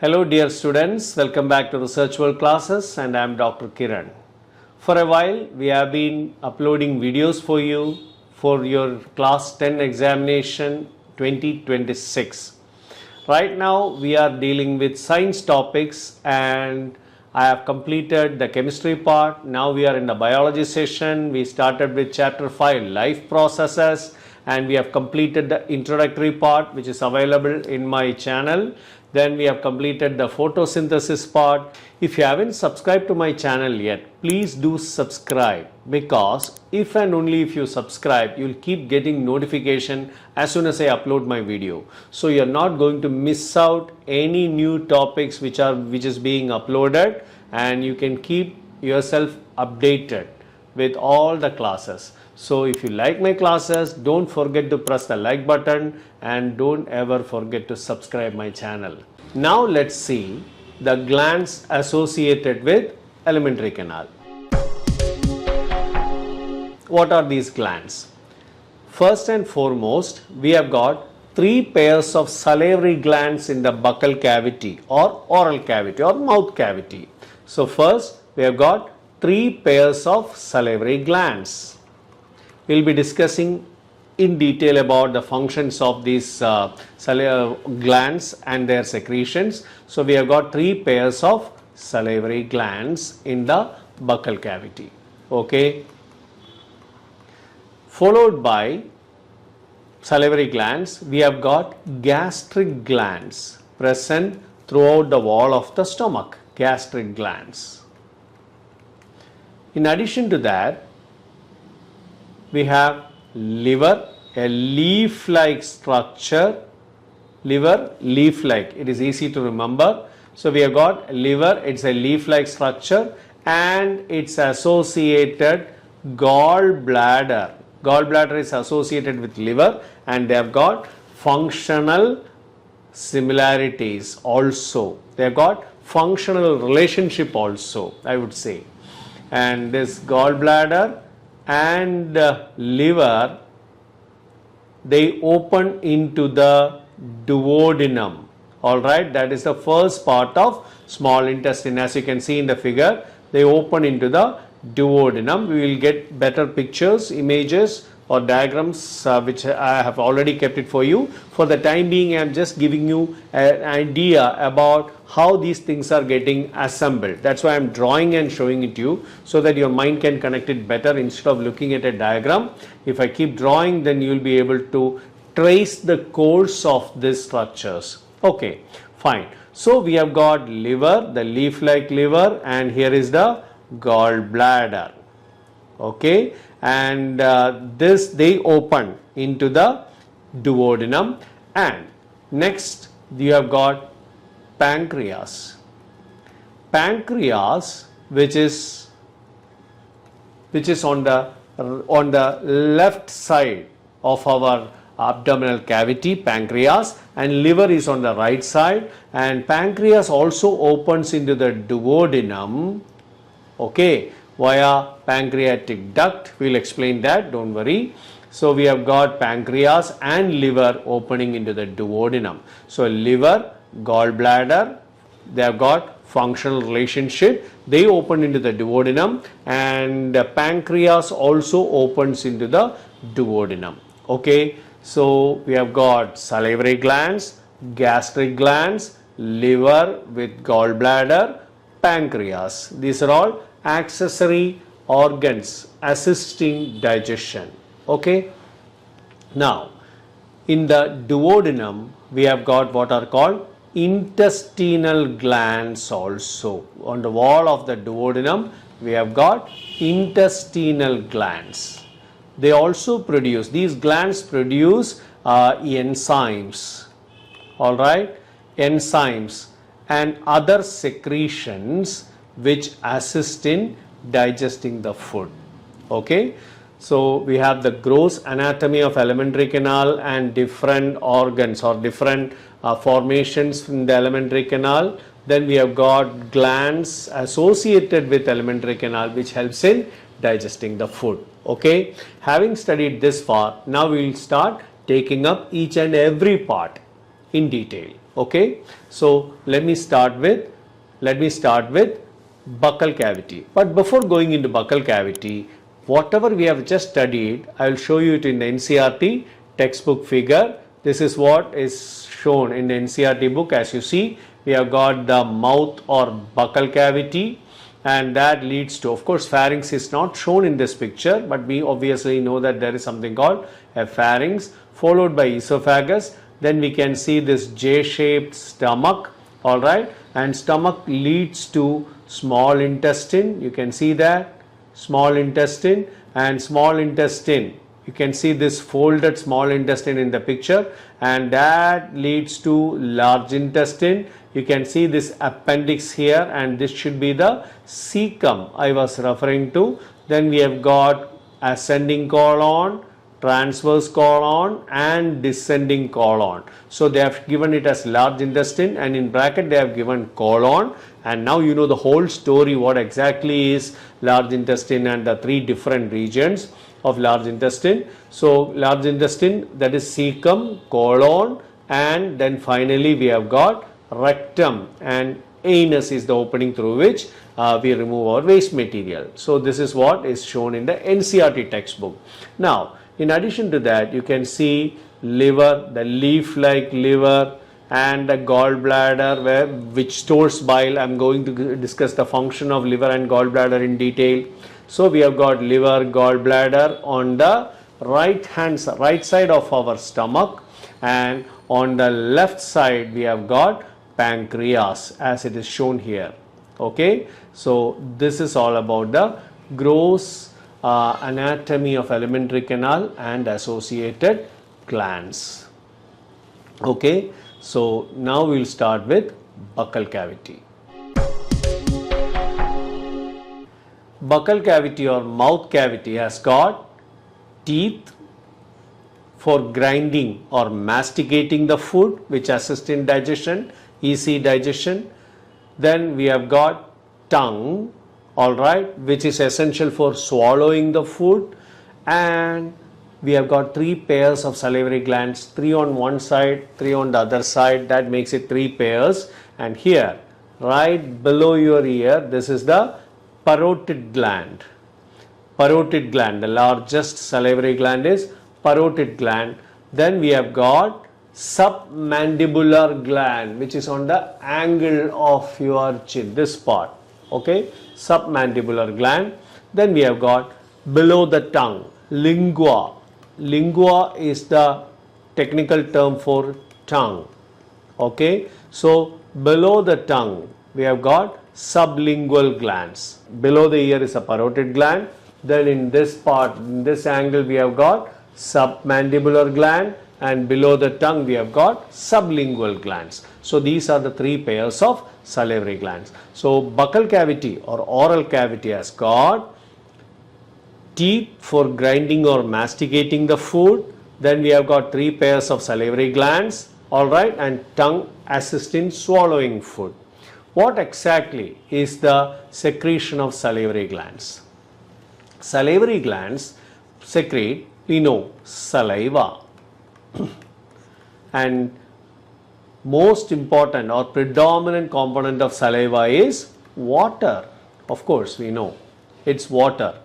Hello dear students, welcome back to Research World classes and I am Dr. Kiran. For a while we have been uploading videos for you for your class 10 examination 2026. Right now we are dealing with science topics and I have completed the chemistry part. Now we are in the biology session. We started with chapter 5 life processes and we have completed the introductory part which is available in my channel. Then we have completed the photosynthesis part. If you haven't subscribed to my channel yet, please do subscribe, because if and only if you subscribe, you'll keep getting notification as soon as I upload my video. So you're not going to miss out any new topics which is being uploaded, and you can keep yourself updated with all the classes. So if you like my classes, don't forget to press the like button and don't ever forget to subscribe my channel. Now let's see the glands associated with alimentary canal. What are these glands? First and foremost, we have got 3 pairs of salivary glands in the buccal cavity or oral cavity or mouth cavity. So first we have got 3 pairs of salivary glands. We will be discussing in detail about the functions of these glands and their secretions. So we have got 3 pairs of salivary glands in the buccal cavity. Okay. Followed by salivary glands, we have got gastric glands present throughout the wall of the stomach. Gastric glands. In addition to that, we have liver, a leaf-like structure. Liver, leaf-like, it is easy to remember. So we have got liver, it's a leaf-like structure, and it's associated gallbladder. Gallbladder is associated with liver, and they have got functional similarities also. They have got functional relationship also, I would say. And this gallbladder and liver, they open into the duodenum. Alright, that is the first part of small intestine. As you can see in the figure, they open into the duodenum. We will get better pictures, images or diagrams which I have already kept it for you. For the time being, I am just giving you an idea about how these things are getting assembled. That's why I am drawing and showing it to you, so that your mind can connect it better instead of looking at a diagram. If I keep drawing, then you will be able to trace the course of these structures. Okay, fine. So we have got liver, the leaf-like liver, and here is the gallbladder. Okay, and they open into the duodenum. And next you have got pancreas. Pancreas, which is on the left side of our abdominal cavity, pancreas, and liver is on the right side, and pancreas also opens into the duodenum, okay, via pancreatic duct. We will explain that, don't worry. So we have got pancreas and liver opening into the duodenum. So liver, gallbladder, they have got functional relationship. They open into the duodenum, and pancreas also opens into the duodenum. Okay, so we have got salivary glands, gastric glands, liver with gallbladder, pancreas. These are all accessory organs assisting digestion. Okay, now in the duodenum we have got what are called intestinal glands also. On the wall of the duodenum we have got intestinal glands. They also produce, these glands produce enzymes, alright, enzymes and other secretions which assist in digesting the food. Okay, so we have the gross anatomy of alimentary canal and different organs or different formations in the alimentary canal. Then we have got glands associated with alimentary canal which helps in digesting the food. Okay, having studied this far, now we will start taking up each and every part in detail. Okay, so let me start with buccal cavity. But before going into buccal cavity, whatever we have just studied, I will show you it in the NCERT textbook figure. This is what is shown in the NCERT book. As you see, we have got the mouth or buccal cavity, and that leads to, of course, pharynx is not shown in this picture, but we obviously know that there is something called a pharynx, followed by esophagus. Then we can see this J-shaped stomach, all right, and stomach leads to small intestine. You can see that small intestine, and small intestine, you can see this folded small intestine in the picture, and that leads to large intestine. You can see this appendix here, and this should be the cecum I was referring to. Then we have got ascending colon, transverse colon, and descending colon. So they have given it as large intestine, and in bracket they have given colon, and now you know the whole story, what exactly is large intestine and the three different regions of large intestine. So large intestine, that is cecum, colon, and then finally we have got rectum, and anus is the opening through which we remove our waste material. So this is what is shown in the NCERT textbook. Now, in addition to that, you can see liver, the leaf-like liver, and the gallbladder which stores bile. I am going to discuss the function of liver and gallbladder in detail. So we have got liver, gallbladder on the right side of our stomach, and on the left side we have got pancreas as it is shown here. Okay, so this is all about the gross anatomy of alimentary canal and associated glands. Okay, so now we will start with buccal cavity. Buccal cavity or mouth cavity has got teeth for grinding or masticating the food, which assist in digestion, easy digestion. Then we have got tongue, all right, which is essential for swallowing the food, and we have got three pairs of salivary glands, three on one side, three on the other side. That makes it three pairs. And here, right below your ear, this is the parotid gland. Parotid gland, the largest salivary gland is parotid gland. Then we have got submandibular gland, which is on the angle of your chin, this part. Okay, submandibular gland. Then we have got below the tongue, lingua. Lingua is the technical term for tongue. Okay, so below the tongue we have got sublingual glands. Below the ear is a parotid gland. Then in this part, in this angle, we have got submandibular gland, and below the tongue we have got sublingual glands. So these are the three pairs of salivary glands. So buccal cavity or oral cavity has got teeth for grinding or masticating the food. Then we have got three pairs of salivary glands, all right, and tongue assist in swallowing food. What exactly is the secretion of salivary glands? Salivary glands secrete, we know, saliva. And most important or predominant component of saliva is water. Of course, we know it's water,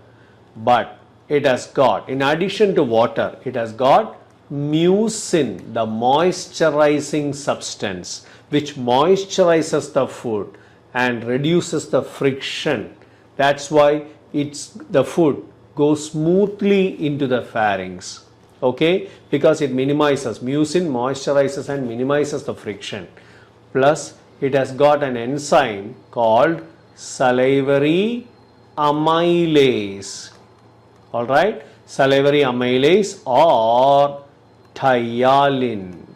but it has got, in addition to water, it has got mucin, the moisturizing substance, which moisturizes the food and reduces the friction. That's why the food goes smoothly into the pharynx. Okay, because it minimizes, mucin moisturizes and minimizes the friction. Plus, it has got an enzyme called salivary amylase. All right, salivary amylase or tyalin,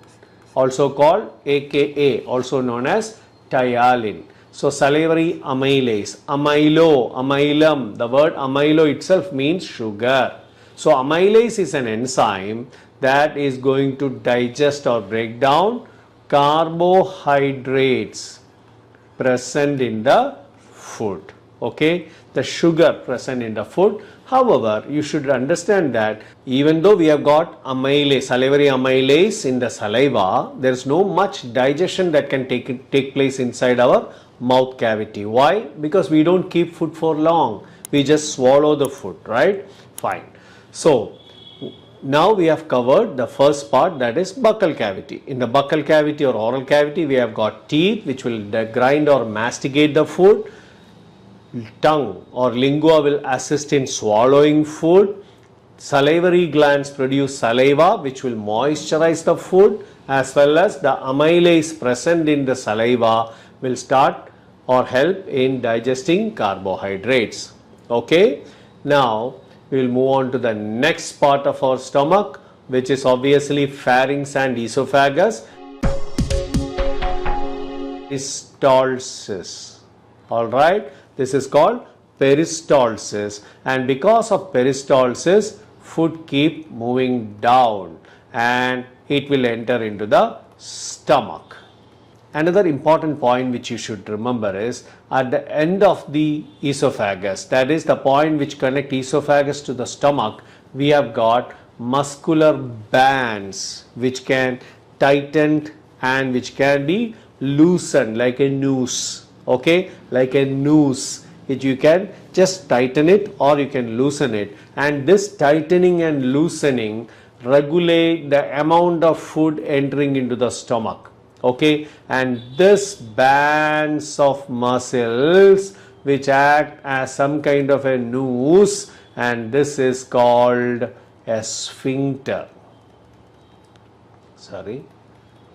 also called aka, also known as tyalin. So salivary amylase, amylum, the word amylo itself means sugar. So amylase is an enzyme that is going to digest or break down carbohydrates present in the food. Okay, the sugar present in the food. However, you should understand that even though we have got amylase, salivary amylase in the saliva, there is no much digestion that can take place inside our mouth cavity. Why? Because we don't keep food for long. We just swallow the food, right? Fine. So now we have covered the first part, that is buccal cavity. In the buccal cavity or oral cavity, we have got teeth which will grind or masticate the food. Tongue or lingua will assist in swallowing food. Salivary glands produce saliva which will moisturize the food, as well as the amylase present in the saliva will start or help in digesting carbohydrates. Okay, now we will move on to the next part of our stomach, which is obviously pharynx and esophagus. Peristalsis. Alright, this is called peristalsis, and because of peristalsis, food keep moving down and it will enter into the stomach. Another important point which you should remember is at the end of the esophagus, that is the point which connect esophagus to the stomach, we have got muscular bands which can tighten and which can be loosened like a noose. Okay, like a noose, which you can just tighten it or you can loosen it, and this tightening and loosening regulate the amount of food entering into the stomach. Okay, and this bands of muscles which act as some kind of a noose, and this is called a sphincter.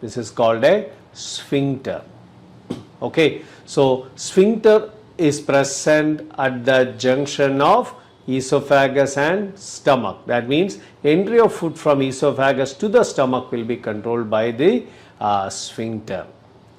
This is called a sphincter. Okay, so sphincter is present at the junction of esophagus and stomach. That means entry of food from esophagus to the stomach will be controlled by the sphincter.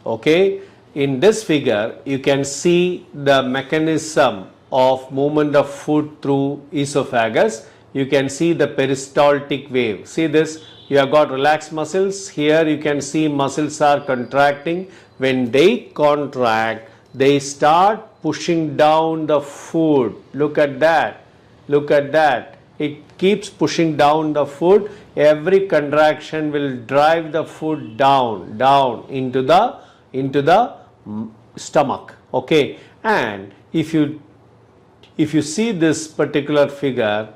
Okay, in this figure you can see the mechanism of movement of food through esophagus. You can see the peristaltic wave. See this, you have got relaxed muscles. Here you can see muscles are contracting. When they contract, they start pushing down the food. Look at that. Look at that. It keeps pushing down the food. Every contraction will drive the food down into the stomach. Okay, and if you see this particular figure,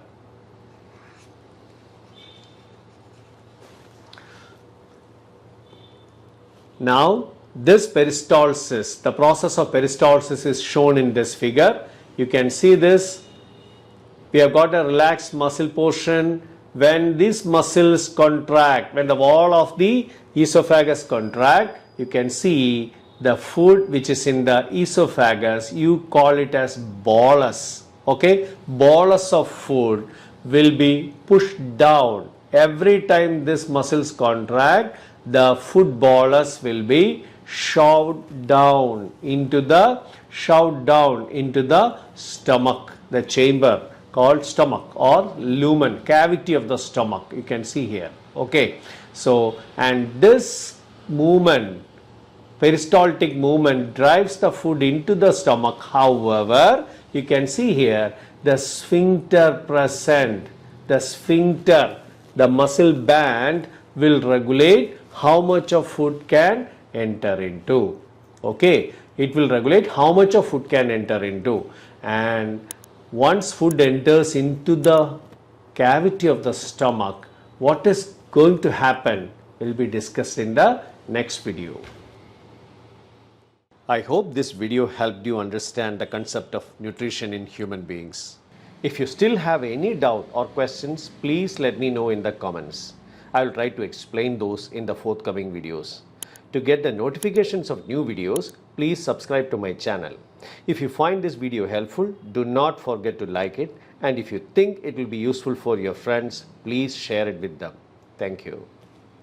now this peristalsis, the process of peristalsis is shown in this figure. You can see this. We have got a relaxed muscle portion. When these muscles contract, when the wall of the esophagus contract, you can see the food which is in the esophagus, you call it as bolus. Okay, bolus of food will be pushed down. Every time these muscles contract, the food bolus will be shoved down into the stomach, the chamber called stomach or lumen, cavity of the stomach, you can see here. Okay, so and this movement, peristaltic movement, drives the food into the stomach. However, you can see here the sphincter present, the sphincter, the muscle band will regulate how much of food can enter into. Okay, it will regulate how much of food can enter into, and once food enters into the cavity of the stomach, what is going to happen will be discussed in the next video. I hope this video helped you understand the concept of nutrition in human beings. If you still have any doubt or questions, please let me know in the comments. I will try to explain those in the forthcoming videos. To get the notifications of new videos, please subscribe to my channel. If you find this video helpful, do not forget to like it, and if you think it will be useful for your friends, please share it with them. Thank you.